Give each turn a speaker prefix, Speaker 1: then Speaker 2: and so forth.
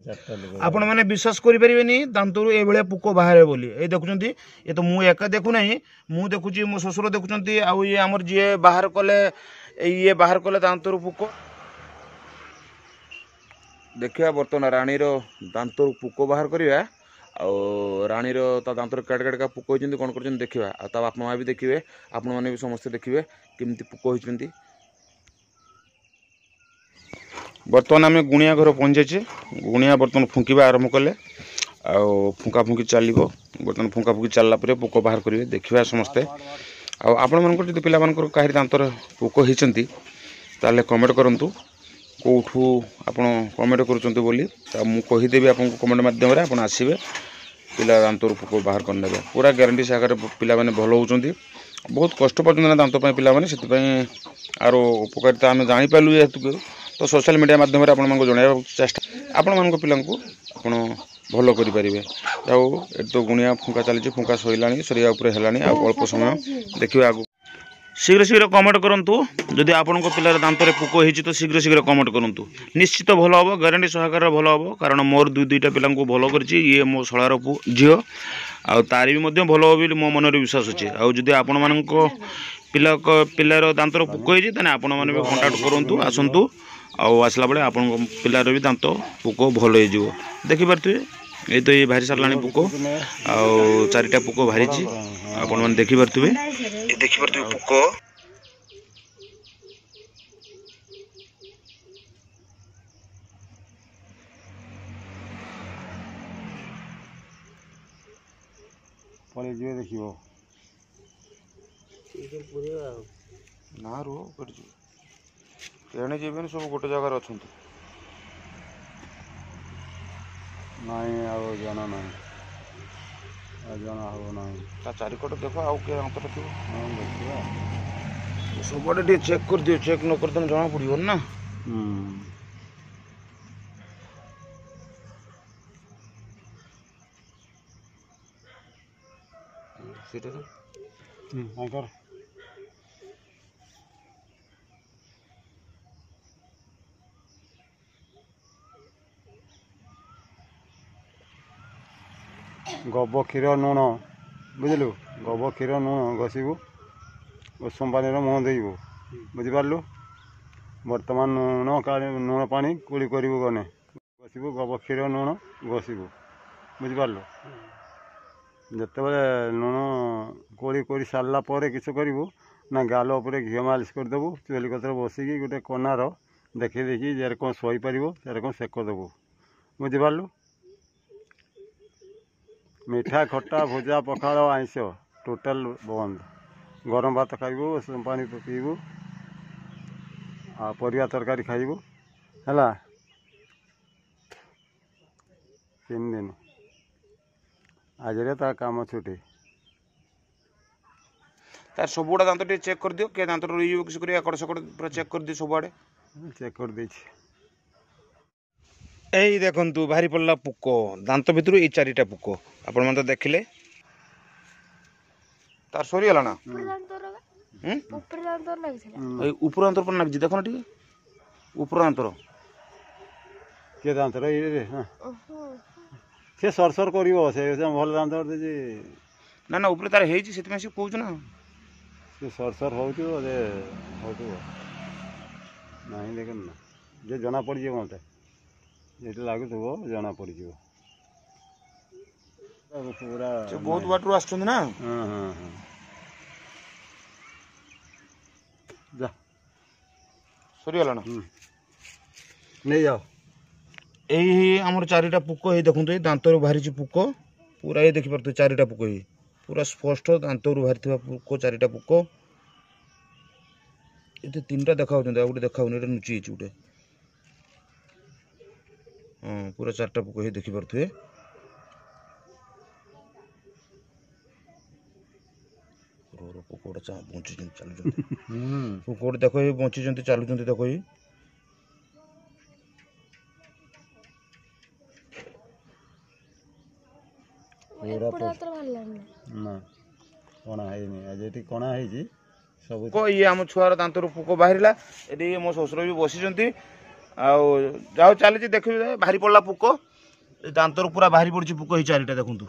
Speaker 1: आपण मैंने विश्वास करें दांतरु ये पुक बाहर बोली ये देखुं ये तो मुझे एका देखुना मु देखुची मो शशुर देखुं ये आमर जी बाहर कले ये बाहर कले दांतरु पुक देखिए बर्तमान राणी दांतरु पुक बाहर करवा राणी दांतर केड़ केड़का पुक होती कौन कर देखा आ बापा माँ भी देखिए आपण मैंने भी समस्ते देखिए केमती पुक होती। बर्तमान आम गुणिया घर पहुँचे गुणिया बर्तमान फुंकवा आरंभ कले फुंका फुंकी चलो बर्तमान फुंका फुंकी चलला पुक बाहर करेंगे देखा समस्ते आपण मन जो पिला कहीं दांतर पुक होती ताले कमेंट करूँ कौठू आप कमेंट करुँच बोली मुझेदेवी आपको कमेंट मध्यम आप आसवे पिला दांतर पुक बाहर करने पूरा ग्यारंटी सागर पिला माने भल होती बहुत कष्ट पड़ना दांत पिला से आर उपकारिता आम जापारू जेहेतु तो सोशल मीडिया माध्यम आपको जन चेष्टा आपण मान पिला भल करें जाऊ तो गुणिया फुंका चली फुंका सैला सरिया अल्प समय देखिए आगे शीघ्र शीघ्र कमेंट करूँ जदि आपण पिलार दांतर पुक होती तो शीघ्र शीघ्र कमेंट करूँ निश्चित भल हम ग्यारंटी सहकार भल हम कारण मोर दुईटा पिला भल कर मो शलार झील आ तार भी भल हो मो मन विश्वास अच्छे आदि आपण मान पिलार दांतर पुक होती आपण मैंने भी कंटाक्ट करूँ आसतु आसला बेले आप पिलार भी दांत पुक भल हो देखिपे ये तो ये बाहरी सारा पुक चारिटा पुक बाहरी आपण मैंने देखिपे पुक ना रो एणे जीवन सब गोटे जगार अच्छा
Speaker 2: नहीं जना ना जना हम ना
Speaker 1: चारिकट देख आउ किए अंतर थी सब चेक कर दियो चेक न कर तुम जना पड़ो ना
Speaker 2: कर गब क्षीर लुण बुझलु गब क्षीर लुण घसीबू उषम पानी मुह देबू बुझिपारू बर्तमान लुण पानी कुड़ी करू गने घसीबू गब क्षीर लुण घसीबू बुझिपारू जिते बड़े लुण कोड़ी कर सारा किस करू ना गाल उपर घी मालिश करदेबू चुली कतर बसिकी गोटे कनार देखी देखी जे कौन शईपर से कौन सेक देबू बुझिपारू मीठा खट्टा भुजा पखाड़ आइंस टोटाल बंद गरम भात खाइबू उषम पानी पीबू आ परिया तरकारी खाइबू है 3 दिन आज तार काम छुट्टी
Speaker 1: तार सबुड़ा दांत चेक कर दियो के दांत रही किस कर एकड़ सकड़ पूरा चेक कर दियो सबुआड़े
Speaker 2: चेक कर दी
Speaker 1: यही देखु बाहरी पड़ा पुक दांत भितर ये 4टा पुक आपण मैंने तो देखिले तार सरीगला ना ऊपर दांतर पर लगी देख टे ऊपर दांतर
Speaker 2: किए दांतर ये से सरसर कर भल दांत
Speaker 1: ना ना ऊपर तार है कौच ना
Speaker 2: से सरसर हो नहीं देख ना जे जना पड़ जाए मत ये लगुव जना पड़ पूरा
Speaker 1: बहुत बाटर आस ना
Speaker 2: हाँ हाँ हाँ जा
Speaker 1: सरीगला ना
Speaker 2: नहीं जाओ
Speaker 1: यही आमर 4टा पुक ये देखो ये दांतर बाहरी पुक पूरा ये देखिपे 4टा पुक ये पूरा स्पष्ट दांतर बाहरी पुक 4टा पुक ये 3टा देखा गोटे देखा नुची गोटे हाँ पूरा 4टा पुक ये देखिपे पुकड़ा बंची चलुं पुकड़ देख ये बंची चलुं देख ये
Speaker 2: कणा सब
Speaker 1: को ये आम छुआर दांतर पुक बाहर ये मो शशुर भी बसी जाओ चली देखिए बाहरी पड़ा पुक ଦାନ୍ତରୁ ପୁରା ବାହାରି ପଡ଼ୁଛି ପୋକ ଏଇ ଚାରିଟା ଦେଖନ୍ତୁ।